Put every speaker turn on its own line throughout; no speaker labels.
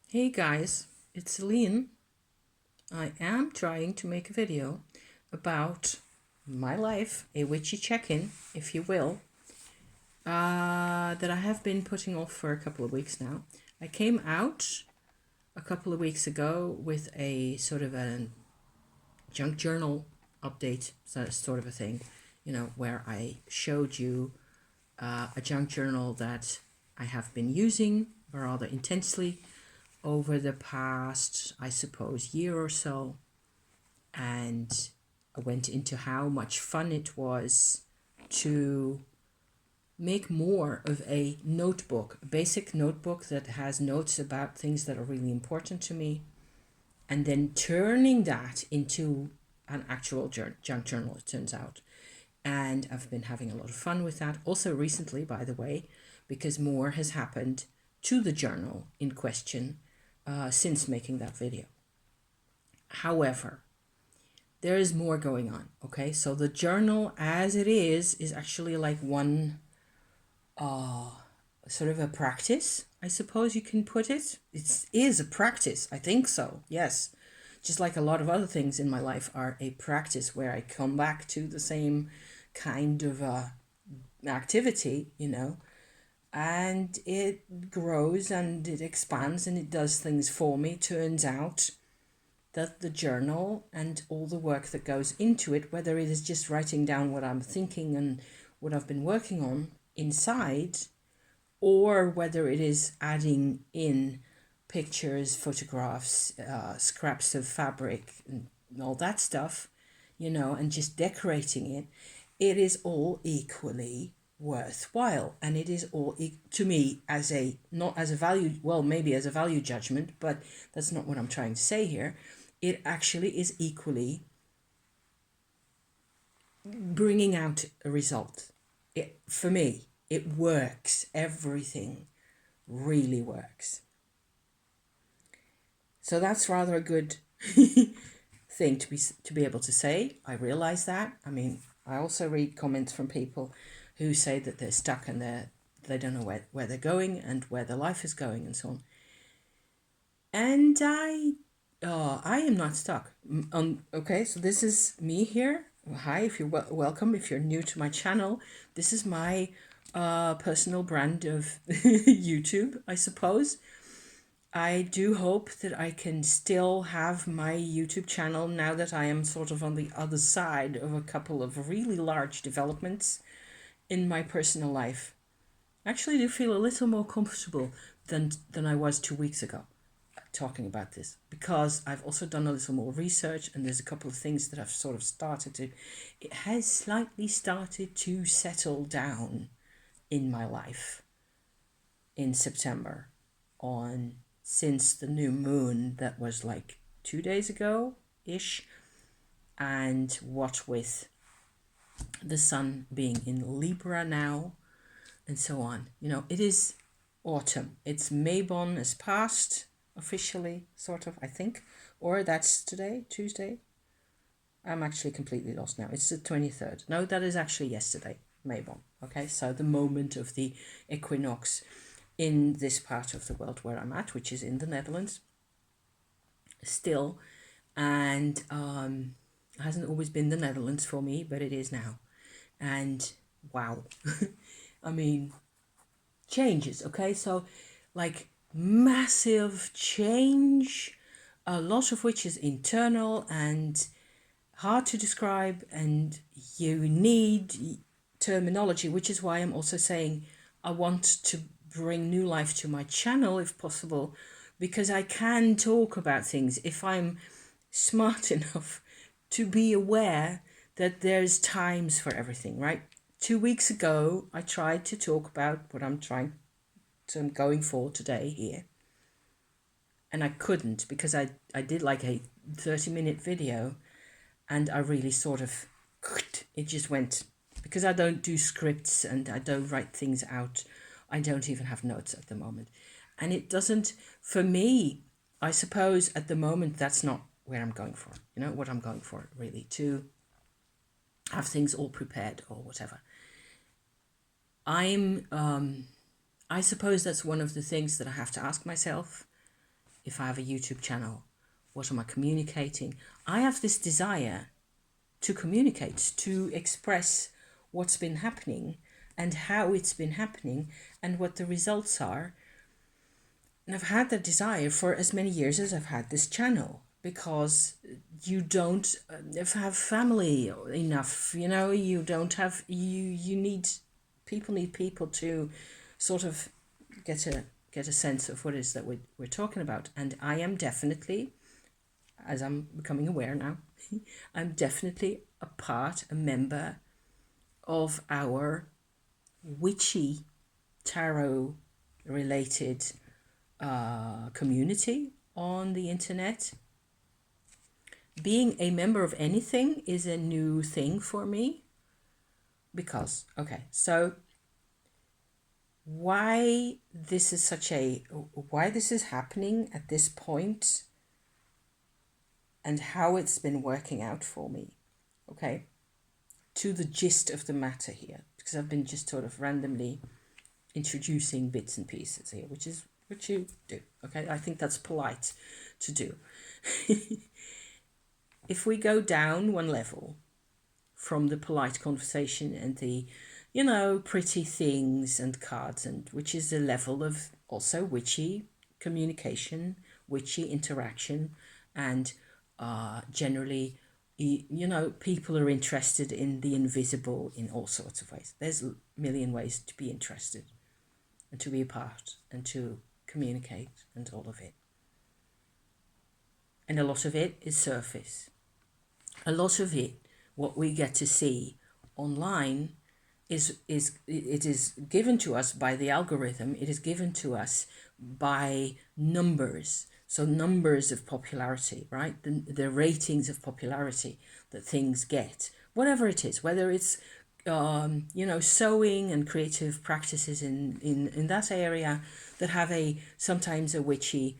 Hey guys, it's Celine. I am trying to make a video about my life, a witchy check-in, if you will, that I have been putting off for a couple of weeks now. I came out a couple of weeks ago with a sort of a junk journal update, sort of a thing, where I showed you a junk journal that I have been using rather intensely over the past, I suppose, year or so. And I went into how much fun it was to make more of a notebook, a basic notebook that has notes about things that are really important to me, and then turning that into an actual junk journal, it turns out. And I've been having a lot of fun with that. Also recently, by the way, because more has happened to the journal in question since making that video. However, there is more going on. Okay, so the journal as it is actually like one sort of a practice, I suppose you can put it. It is a practice, I think so, yes. Just like a lot of other things in my life are a practice where I come back to the same kind of activity, and it grows and it expands and it does things for me. Turns out that the journal and all the work that goes into it, whether it is just writing down what I'm thinking and what I've been working on inside, or whether it is adding in pictures, photographs, scraps of fabric, and all that stuff, and just decorating it, it is all equally worthwhile. And it is all, to me, as a, not as a value, well, maybe as a value judgment, but that's not what I'm trying to say here. It actually is equally bringing out a result. For me, it works. Everything really works. So that's rather a good thing to be able to say. I realize that. I mean, I also read comments from people who say that they're stuck and they don't know where they're going and where their life is going and so on. And I am not stuck. Okay, so this is me here. Hi, if you're welcome. If you're new to my channel, this is my personal brand of YouTube, I suppose. I do hope that I can still have my YouTube channel now that I am sort of on the other side of a couple of really large developments in my personal life. I actually do feel a little more comfortable than I was 2 weeks ago talking about this, because I've also done a little more research and there's a couple of things that I've sort of it has slightly started to settle down in my life in September since the new moon that was like 2 days ago ish, and what with the sun being in Libra now and so on. It is autumn. It's Mabon has passed officially, sort of, I think, or that's today, Tuesday. I'm actually completely lost now. It's the 23rd. No, that is actually yesterday, Mabon. Okay, so the moment of the equinox in this part of the world where I'm at, which is in the Netherlands still, and it hasn't always been the Netherlands for me, but it is now. And wow, I mean, changes. Okay, so like massive change, a lot of which is internal and hard to describe, and you need terminology, which is why I'm also saying I want to bring new life to my channel if possible, because I can talk about things if I'm smart enough to be aware that there's times for everything, right? 2 weeks ago, I tried to talk about what I'm going for today here. And I couldn't, because I did like a 30-minute video and I really sort of, it just went, because I don't do scripts and I don't write things out. I don't even have notes at the moment. And it doesn't, for me, I suppose at the moment, that's not where I'm going for, what I'm going for really, to have things all prepared or whatever. I suppose that's one of the things that I have to ask myself if I have a YouTube channel? What am I communicating? I have this desire to communicate, to express what's been happening and how it's been happening and what the results are. And I've had that desire for as many years as I've had this channel, because you don't have family enough, you don't have, you need people to sort of get a sense of what it is that we're talking about. And I am definitely, as I'm becoming aware now, I'm definitely a member of our witchy tarot related community on the internet. Being a member of anything is a new thing for me because, so why this is happening at this point and how it's been working out for me. Okay. To the gist of the matter here, because I've been just sort of randomly introducing bits and pieces here, which is what you do. Okay. I think that's polite to do. If we go down one level from the polite conversation and the, pretty things and cards, and which is the level of also witchy communication, witchy interaction, and generally, people are interested in the invisible in all sorts of ways. There's a million ways to be interested and to be a part and to communicate and all of it. And a lot of it is surface. A lot of it, what we get to see online, it is given to us by the algorithm. It is given to us by numbers. So numbers of popularity, right? The ratings of popularity that things get, whatever it is, whether it's sewing and creative practices in that area that have sometimes a witchy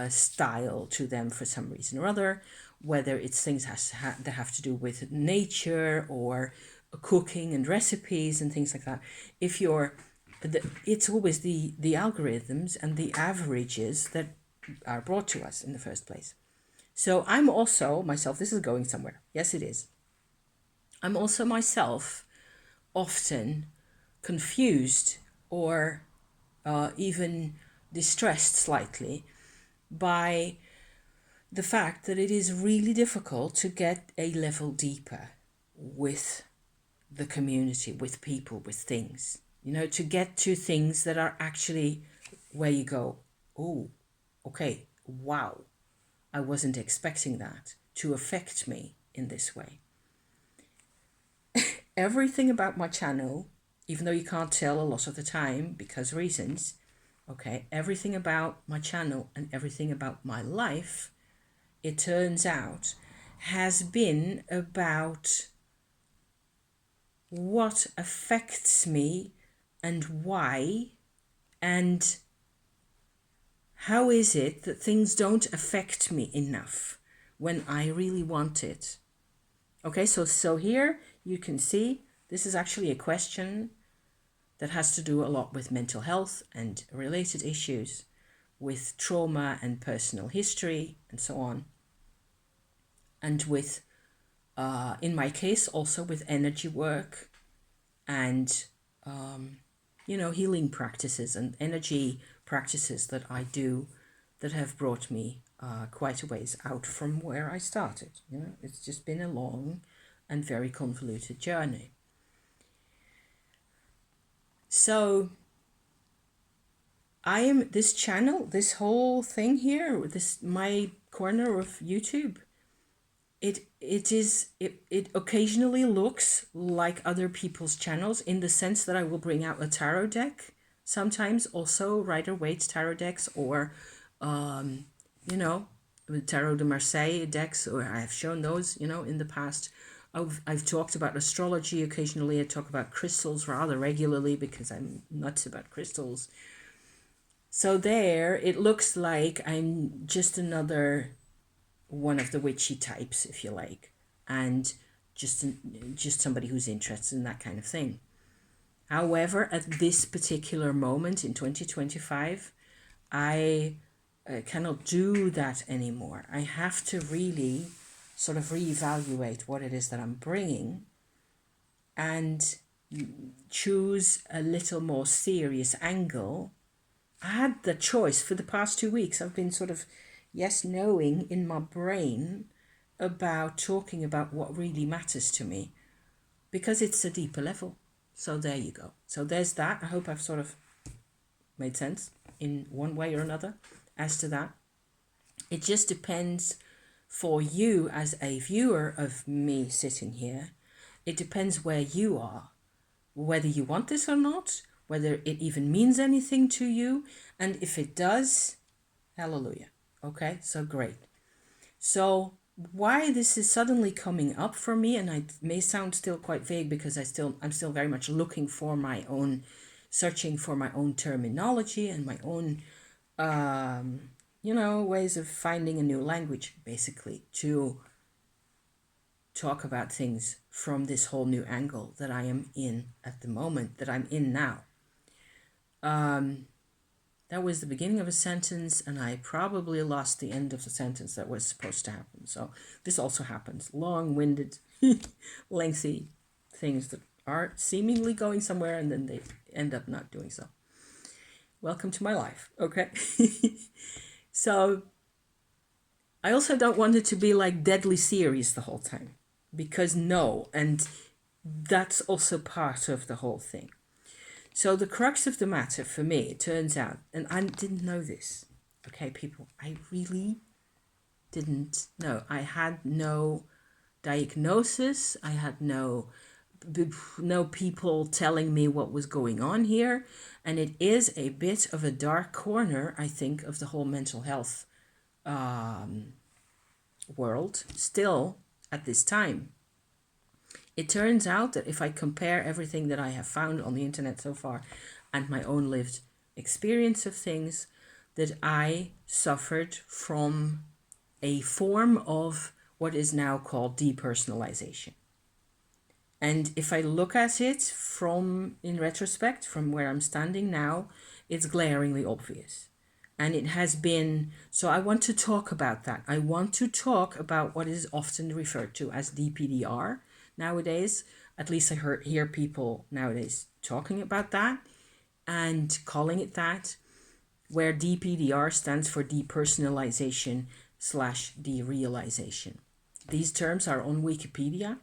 style to them for some reason or other, whether it's things that have to do with nature or cooking and recipes and things like that. It's always the algorithms and the averages that are brought to us in the first place. So I'm also myself, this is going somewhere. Yes, it is. I'm also myself often confused or even distressed slightly by the fact that it is really difficult to get a level deeper with the community, with people, with things, to get to things that are actually where you go, oh, okay, wow, I wasn't expecting that to affect me in this way. Everything about my channel, even though you can't tell a lot of the time because reasons, everything about my channel and everything about my life, it turns out, has been about what affects me and why, and how is it that things don't affect me enough when I really want it. Okay, so here you can see this is actually a question that has to do a lot with mental health and related issues, with trauma and personal history and so on, and with in my case also with energy work and healing practices and energy practices that I do that have brought me quite a ways out from where I started. It's just been a long and very convoluted journey. So I am this channel, this whole thing here, my corner of YouTube, it occasionally looks like other people's channels in the sense that I will bring out a tarot deck, sometimes also Rider-Waite's tarot decks, or Tarot de Marseille decks, or I have shown those in the past. I've talked about astrology occasionally. I talk about crystals rather regularly because I'm nuts about crystals. So there it looks like I'm just another one of the witchy types, if you like, and just somebody who's interested in that kind of thing. However, at this particular moment in 2025, I cannot do that anymore. I have to really sort of reevaluate what it is that I'm bringing and choose a little more serious angle. I had the choice for the past 2 weeks. I've been sort of yes knowing in my brain about talking about what really matters to me because it's a deeper level. So there you go. So there's that. I hope I've sort of made sense in one way or another as to that. It just depends for you as a viewer of me sitting here. It depends where you are, whether you want this or not, whether it even means anything to you. And if it does, hallelujah. Okay, so great. So why this is suddenly coming up for me, and I may sound still quite vague because I'm still very much looking for my own, searching for my own terminology and my own ways of finding a new language, basically, to talk about things from this whole new angle that I am in at the moment, that I'm in now. That was the beginning of a sentence, and I probably lost the end of the sentence that was supposed to happen. So this also happens. Long-winded, lengthy things that are seemingly going somewhere, and then they end up not doing so. Welcome to my life, okay? So I also don't want it to be like deadly serious the whole time, because no, and that's also part of the whole thing. So the crux of the matter for me, it turns out, and I didn't know this, okay, people, I really didn't know. I had no diagnosis. I had no people telling me what was going on here. And it is a bit of a dark corner, I think, of the whole mental health world still at this time. It turns out that if I compare everything that I have found on the internet so far and my own lived experience of things, that I suffered from a form of what is now called depersonalization. And if I look at it in retrospect, from where I'm standing now, it's glaringly obvious. And it has been, so I want to talk about that. I want to talk about what is often referred to as DPDR nowadays. At least I hear people nowadays talking about that and calling it that, where DPDR stands for depersonalization / derealization. These terms are on Wikipedia.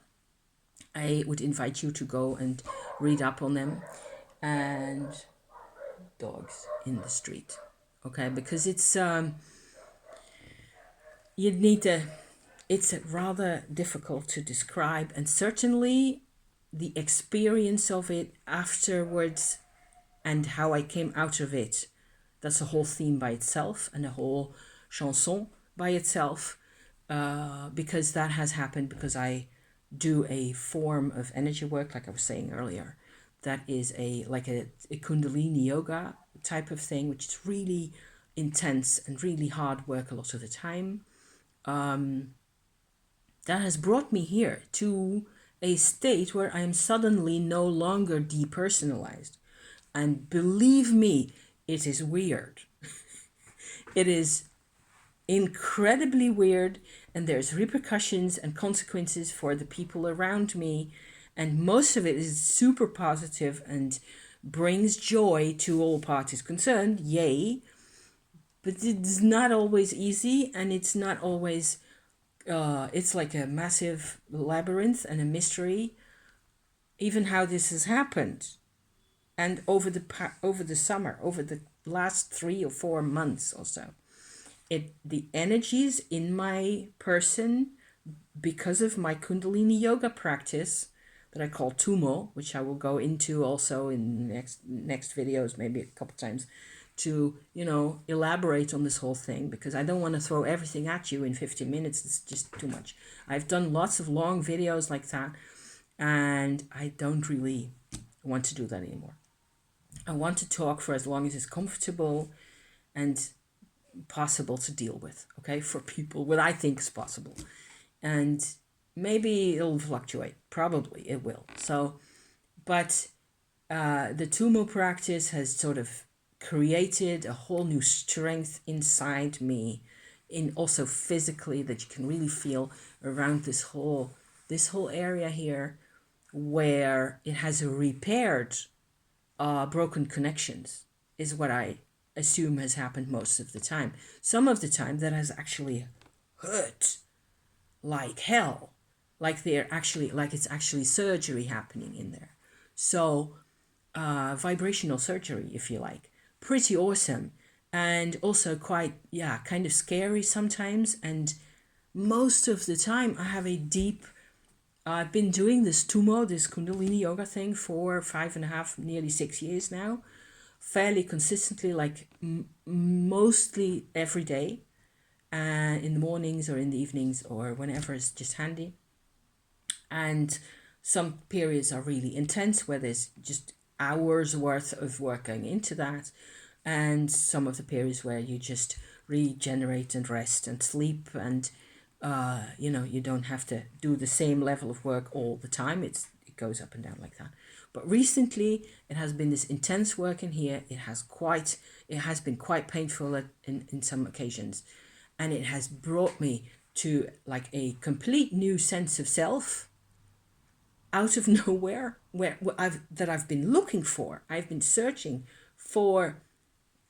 I would invite you to go and read up on them. And dogs in the street, okay, because it's it's rather difficult to describe, and certainly the experience of it afterwards and how I came out of it, that's a whole theme by itself and a whole chanson by itself, because that has happened because I do a form of energy work, like I was saying earlier, that is a Kundalini yoga type of thing, which is really intense and really hard work a lot of the time. That has brought me here to a state where I am suddenly no longer depersonalized. And believe me, it is weird. It is incredibly weird, and there's repercussions and consequences for the people around me, and most of it is super positive and brings joy to all parties concerned, yay, but it's not always easy, and it's not always it's like a massive labyrinth and a mystery even how this has happened. And over the summer, over the last 3 or 4 months or so, the energies in my person, because of my Kundalini yoga practice that I call Tumo, which I will go into also in next videos, maybe a couple times, to elaborate on this whole thing, because I don't want to throw everything at you in 15 minutes. It's just too much. I've done lots of long videos like that, and I don't really want to do that anymore. I want to talk for as long as it's comfortable and possible to deal with, okay, for people, what I think is possible. And maybe it'll fluctuate. Probably it will. So, but the Tumo practice has sort of created a whole new strength inside me, in also physically, that you can really feel around this whole area here, where it has repaired broken connections, is what I assume has happened most of the time. Some of the time that has actually hurt like hell, like it's actually surgery happening in there. So vibrational surgery, if you like. Pretty awesome. And also quite, kind of scary sometimes. And most of the time I have a deep, I've been doing this Tumo, this Kundalini yoga thing for 5.5, nearly 6 years now, fairly consistently, like mostly every day, in the mornings or in the evenings or whenever it's just handy. And some periods are really intense where there's just hours worth of work going into that, and some of the periods where you just regenerate and rest and sleep, and you don't have to do the same level of work all the time. It goes up and down like that. But recently it has been this intense work in here. It has been quite painful in some occasions, and it has brought me to like a complete new sense of self out of nowhere, that I've been looking for. I've been searching for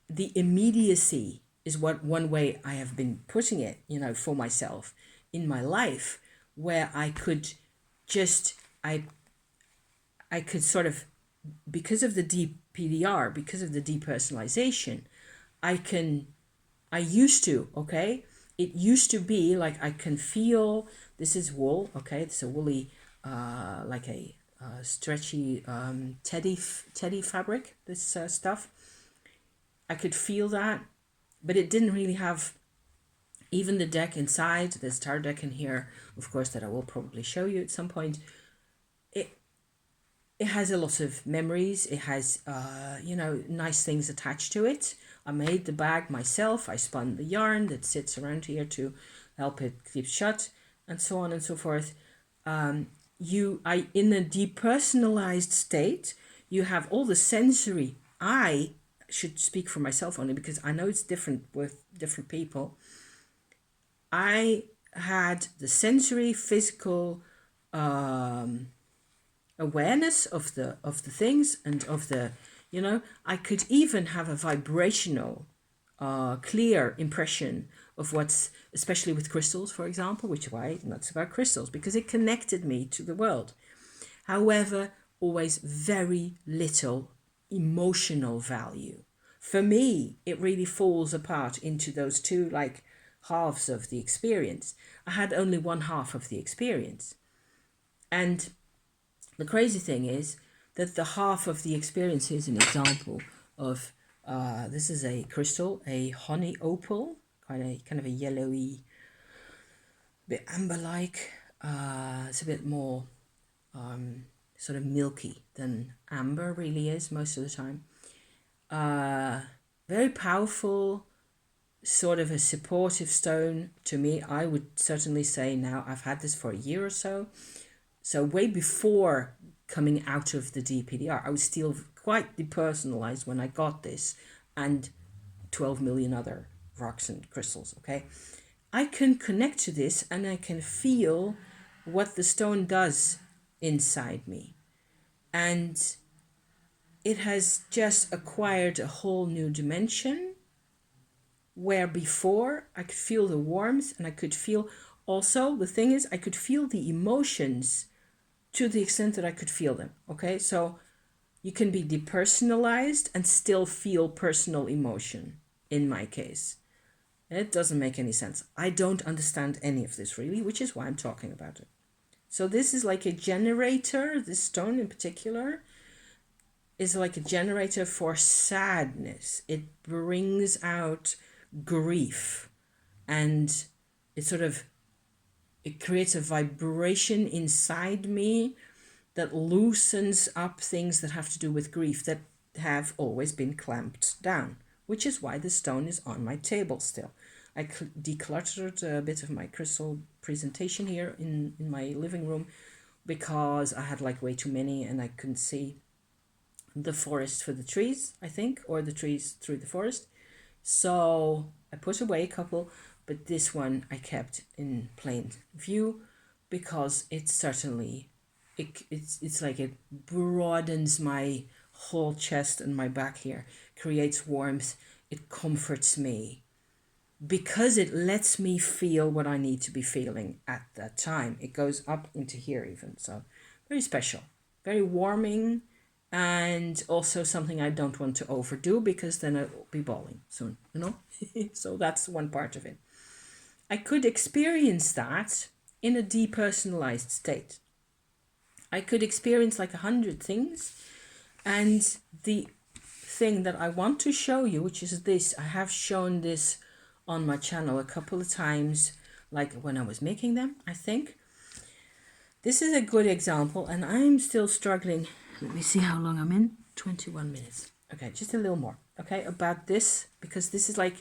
the immediacy, is what one way I have been putting it, for myself in my life, where I could just I could sort of, because of the DPDR, because of the depersonalization, I used to, okay? It used to be like I can feel, this is wool, okay? It's a woolly, like a stretchy teddy fabric, this stuff. I could feel that, but it didn't really have, even the deck inside, there's tarot deck in here, of course, that I will probably show you at some point. It has a lot of memories. It has, nice things attached to it. I made the bag myself. I spun the yarn that sits around here to help it keep shut, and so on and so forth. In a depersonalized state, you have all the sensory. I should speak for myself only because I know it's different with different people. I had the sensory, physical, awareness of the things, and of the, I could even have a vibrational clear impression of what's, especially with crystals, for example, which is why it's about crystals, because it connected me to the world. However, always very little emotional value. For me, it really falls apart into those two like halves of the experience. I had only one half of the experience. And the crazy thing is that the half of the experience is an example of, this is a crystal, a honey opal, kind of a yellowy, bit amber-like. It's a bit more sort of milky than amber really is most of the time. Very powerful, sort of a supportive stone to me. I would certainly say now, I've had this for a year or so. So way before coming out of the DPDR, I was still quite depersonalized when I got this, and 12 million other rocks and crystals, okay? I can connect to this and I can feel what the stone does inside me. And it has just acquired a whole new dimension, where before I could feel the warmth, and I could feel also, the thing is, I could feel the emotions to the extent that I could feel them, okay? So you can be depersonalized and still feel personal emotion, in my case. It doesn't make any sense. I don't understand any of this really, which is why I'm talking about it. So this is like a generator, this stone in particular is like a generator for sadness. It brings out grief, and it creates a vibration inside me that loosens up things that have to do with grief that have always been clamped down, which is why the stone is on my table still. I decluttered a bit of my crystal presentation here in my living room, because I had like way too many and I couldn't see the forest for the trees, I think, or the trees through the forest. So I put away a couple, but this one I kept in plain view because it's certainly, it's like it broadens my whole chest and my back here, creates warmth, it comforts me because it lets me feel what I need to be feeling at that time. It goes up into here even, so very special, very warming, and also something I don't want to overdo because then I'll be bawling soon, you know? So that's one part of it. I could experience that in a depersonalized state. I could experience like 100 things, and the thing that I want to show you, which is this, I have shown this on my channel a couple of times, like when I was making them, I think. This is a good example, and I'm still struggling. Let me see how long I'm in. 21 minutes. Okay, just a little more. Okay, about this, because this is like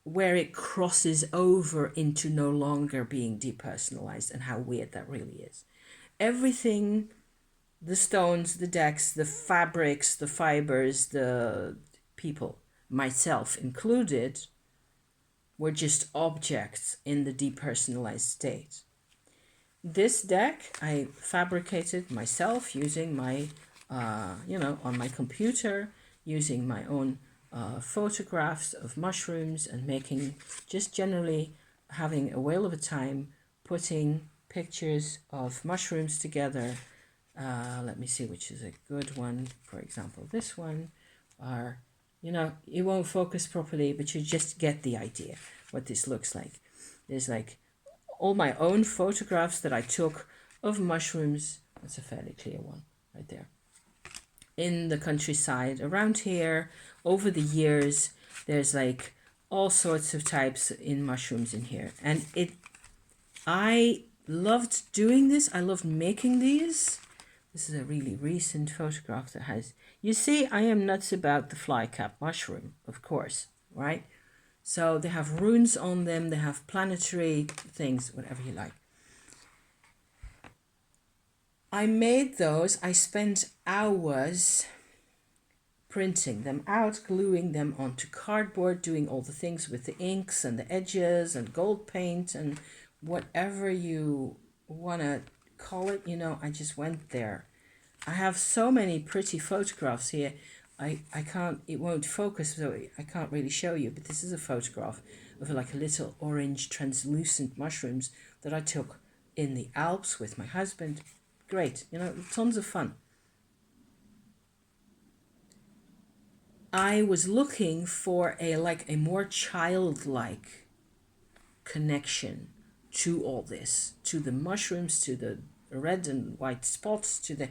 where it crosses over into no longer being depersonalized and how weird that really is. Everything, the stones, the decks, the fabrics, the fibers, the people, myself included, were just objects in the depersonalized state. This deck I fabricated myself using my, on my computer, using my own photographs of mushrooms and making, just generally having a whale of a time putting pictures of mushrooms together. Let me see which is a good one. For example, this one, or, it won't focus properly, but you just get the idea what this looks like. There's like all my own photographs that I took of mushrooms. That's a fairly clear one right there. In the countryside around here, over the years, there's like all sorts of types in mushrooms in here. And I loved doing this. I loved making these. This is a really recent photograph that has, you see, I am nuts about the flycap mushroom, of course, right? So they have runes on them, they have planetary things, whatever you like. I made those, I spent hours printing them out, gluing them onto cardboard, doing all the things with the inks and the edges and gold paint and whatever you want to call it, I just went there. I have so many pretty photographs here. I can't, it won't focus, so I can't really show you, but this is a photograph of like a little orange translucent mushrooms that I took in the Alps with my husband. Great, tons of fun. I was looking for a more childlike connection to all this, to the mushrooms, to the red and white spots, to the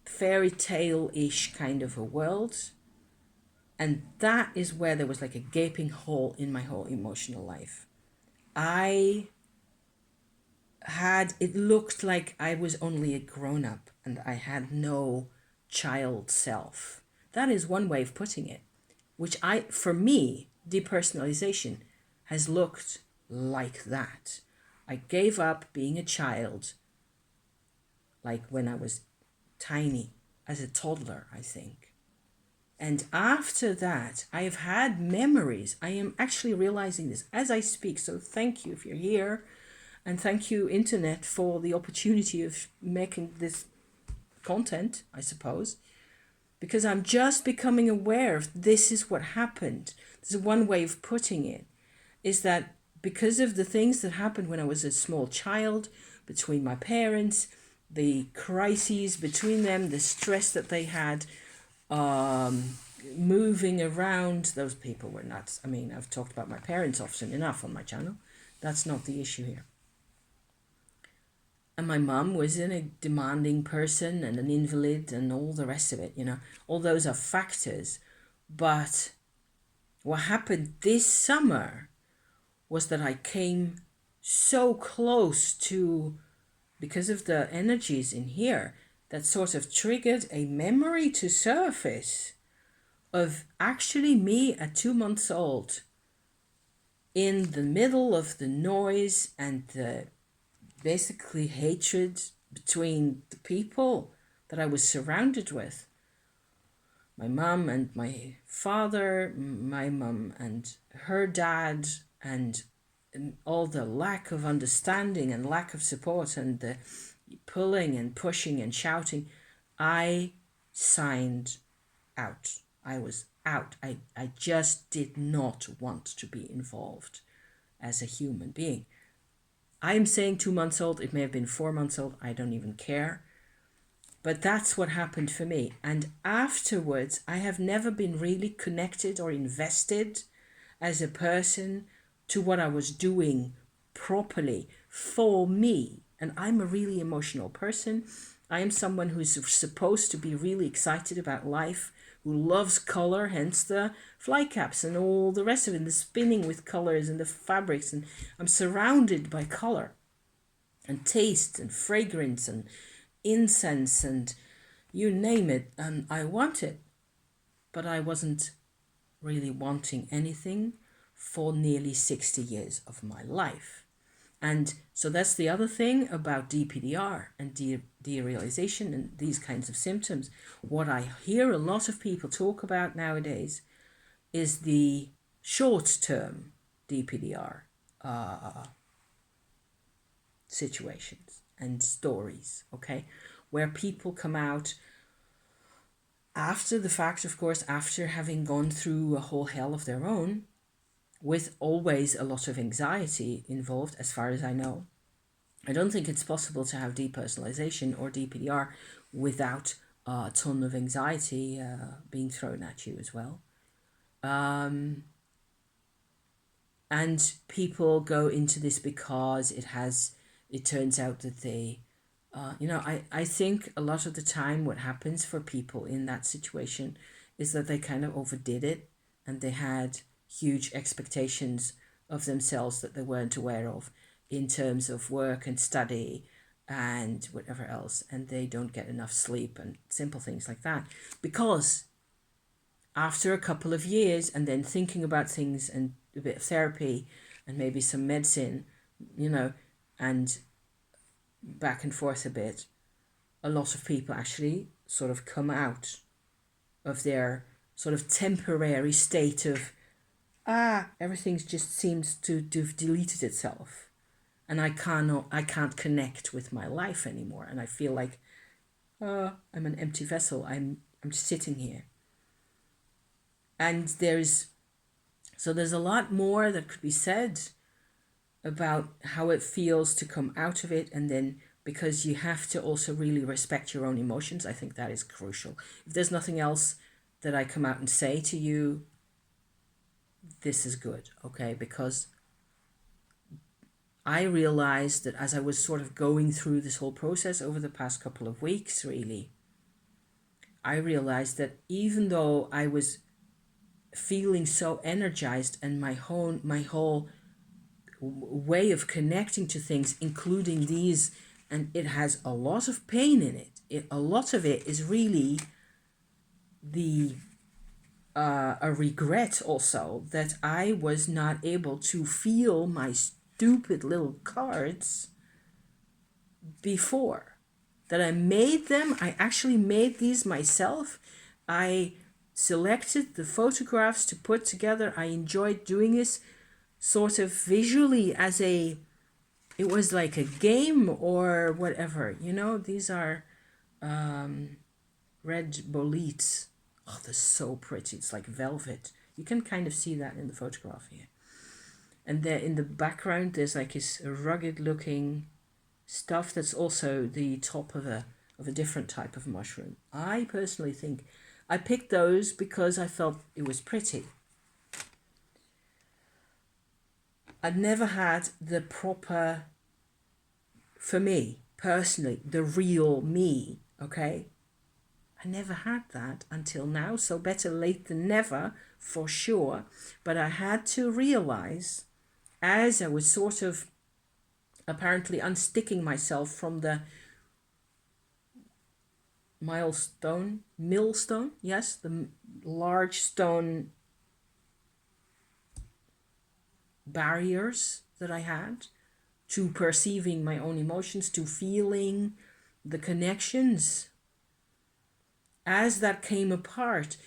fairy tale-ish kind of a world. And that is where there was like a gaping hole in my whole emotional life. It looked like I was only a grown-up and I had no child self. That is one way of putting it, which for me, depersonalization has looked like that. I gave up being a child, like when I was tiny, as a toddler, I think. And after that, I have had memories. I am actually realizing this as I speak. So thank you if you're here. And thank you, Internet, for the opportunity of making this content, I suppose. Because I'm just becoming aware of this is what happened. There's one way of putting it, is that because of the things that happened when I was a small child, between my parents, the crises between them, the stress that they had, moving around, those people were nuts. I mean, I've talked about my parents often enough on my channel. That's not the issue here. And my mum was a demanding person and an invalid and all the rest of it, all those are factors. But what happened this summer was that I came so close to, because of the energies in here, that sort of triggered a memory to surface of actually me at 2 months old in the middle of the noise and the basically hatred between the people, that I was surrounded with. My mum and my father, my mum and her dad, and all the lack of understanding and lack of support and the pulling and pushing and shouting. I signed out. I was out. I just did not want to be involved as a human being. I'm saying 2 months old. It may have been 4 months old. I don't even care. But that's what happened for me. And afterwards, I have never been really connected or invested as a person to what I was doing properly for me. And I'm a really emotional person. I am someone who's supposed to be really excited about life, who loves color, hence the fly caps and all the rest of it, and the spinning with colors and the fabrics. And I'm surrounded by color and taste and fragrance and incense and you name it, and I want it. But I wasn't really wanting anything for nearly 60 years of my life. And so that's the other thing about DPDR and derealization and these kinds of symptoms. What I hear a lot of people talk about nowadays is the short-term DPDR situations and stories, okay, where people come out after the fact, of course, after having gone through a whole hell of their own, with always a lot of anxiety involved, as far as I know. I don't think it's possible to have depersonalization or DPDR without a ton of anxiety being thrown at you as well. And people go into this because it turns out that they, I think a lot of the time what happens for people in that situation is that they kind of overdid it and they had huge expectations of themselves that they weren't aware of in terms of work and study and whatever else, and they don't get enough sleep and simple things like that. Because after a couple of years and then thinking about things and a bit of therapy and maybe some medicine, and back and forth a bit, a lot of people actually sort of come out of their sort of temporary state of, everything just seems to have deleted itself. And I can't connect with my life anymore. And I feel like, I'm an empty vessel. I'm just sitting here. And there's a lot more that could be said about how it feels to come out of it, and then because you have to also really respect your own emotions. I think that is crucial. If there's nothing else that I come out and say to you, this is good, okay? Because I realized that as I was sort of going through this whole process over the past couple of weeks, really, I realized that even though I was feeling so energized and my whole way of connecting to things, including these, and it has a lot of pain in it. A lot of it is really a regret also that I was not able to feel my stupid little cards before. That I made them. I actually made these myself. I selected the photographs to put together. I enjoyed doing this sort of visually it was like a game or whatever. These are red boletes. Oh, they're so pretty. It's like velvet. You can kind of see that in the photograph here. And there in the background, there's like this rugged looking stuff that's also the top of a different type of mushroom. I personally think I picked those because I felt it was pretty. I'd never had the proper, for me personally, the real me, okay? I never had that until now, so better late than never, for sure. But I had to realize, as I was sort of apparently unsticking myself from the millstone, yes, the large stone barriers that I had to perceiving my own emotions, to feeling the connections as that came apart,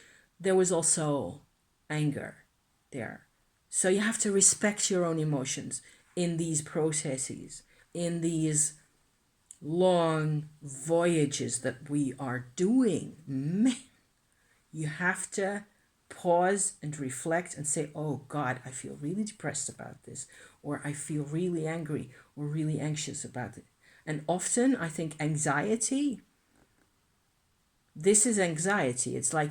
there was also anger there. So you have to respect your own emotions in these processes, in these long voyages that we are doing. Man, you have to pause and reflect and say, oh God, I feel really depressed about this, or I feel really angry or really anxious about it. And often I think anxiety, this is anxiety. It's like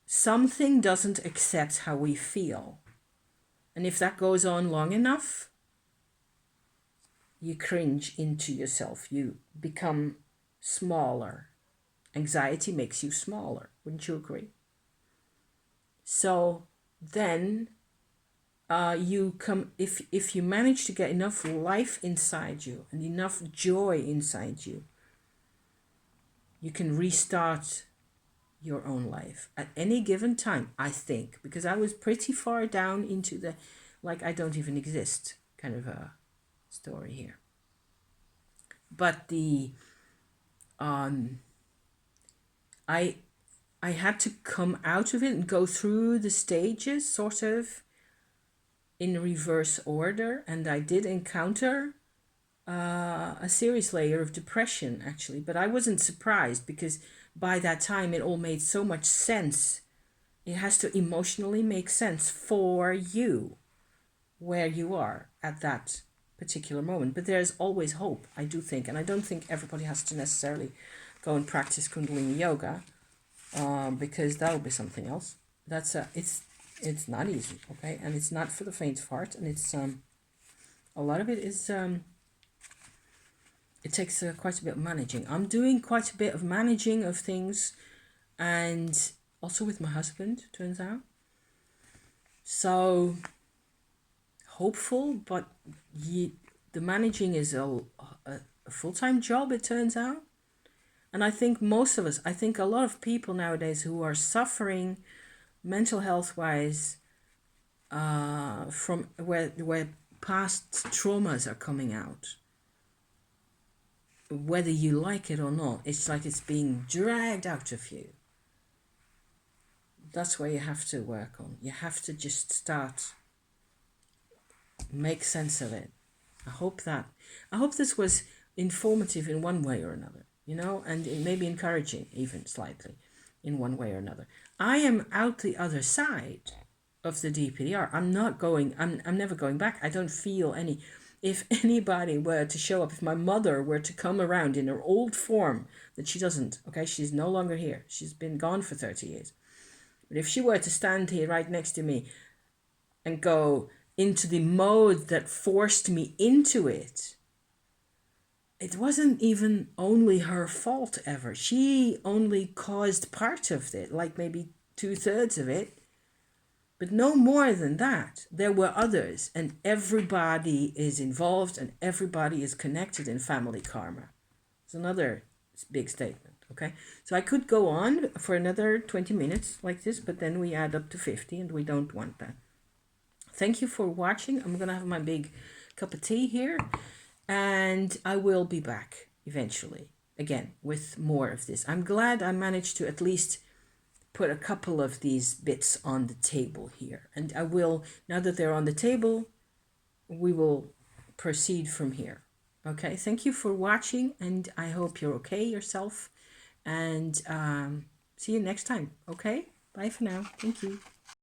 something doesn't accept how we feel. And if that goes on long enough, you cringe into yourself. You become smaller. Anxiety makes you smaller. Wouldn't you agree? So then you come, if you manage to get enough life inside you and enough joy inside you, you can restart your own life at any given time, I think, because I was pretty far down into the like I don't even exist kind of a story here. But the I had to come out of it and go through the stages sort of in reverse order, and I did encounter a serious layer of depression actually, but I wasn't surprised because by that time it all made so much sense. It has to emotionally make sense for you where you are at that particular moment. But there's always hope, I do think. And I don't think everybody has to necessarily go and practice Kundalini yoga because that'll be something else. It's not easy, okay? And it's not for the faint of heart. And it's a lot of it is it takes quite a bit of managing. I'm doing quite a bit of managing of things, and also with my husband, turns out. So hopeful, but the managing is a full-time job, it turns out. And I think most of us, I think a lot of people nowadays who are suffering mental health wise from where past traumas are coming out, whether you like it or not, it's like it's being dragged out of you. That's where you have to work on. You have to just start, make sense of it. I hope this was informative in one way or another, you know, and it may be encouraging even slightly in one way or another. I am out the other side of the DPDR. I'm never going back. I don't feel any. If anybody were to show up, if my mother were to come around in her old form, that she doesn't, okay, she's no longer here. She's been gone for 30 years. But if she were to stand here right next to me and go into the mode that forced me into it, it wasn't even only her fault ever. She only caused part of it, like maybe 2/3 of it. But no more than that. There were others, and everybody is involved and everybody is connected in family karma. It's another big statement, okay? So I could go on for another 20 minutes like this, but then we add up to 50 and we don't want that. Thank you for watching. I'm going to have my big cup of tea here, and I will be back eventually, again, with more of this. I'm glad I managed to at least put a couple of these bits on the table here. And I will, now that they're on the table, we will proceed from here. Okay, thank you for watching, and I hope you're okay yourself. And see you next time. Okay, bye for now. Thank you.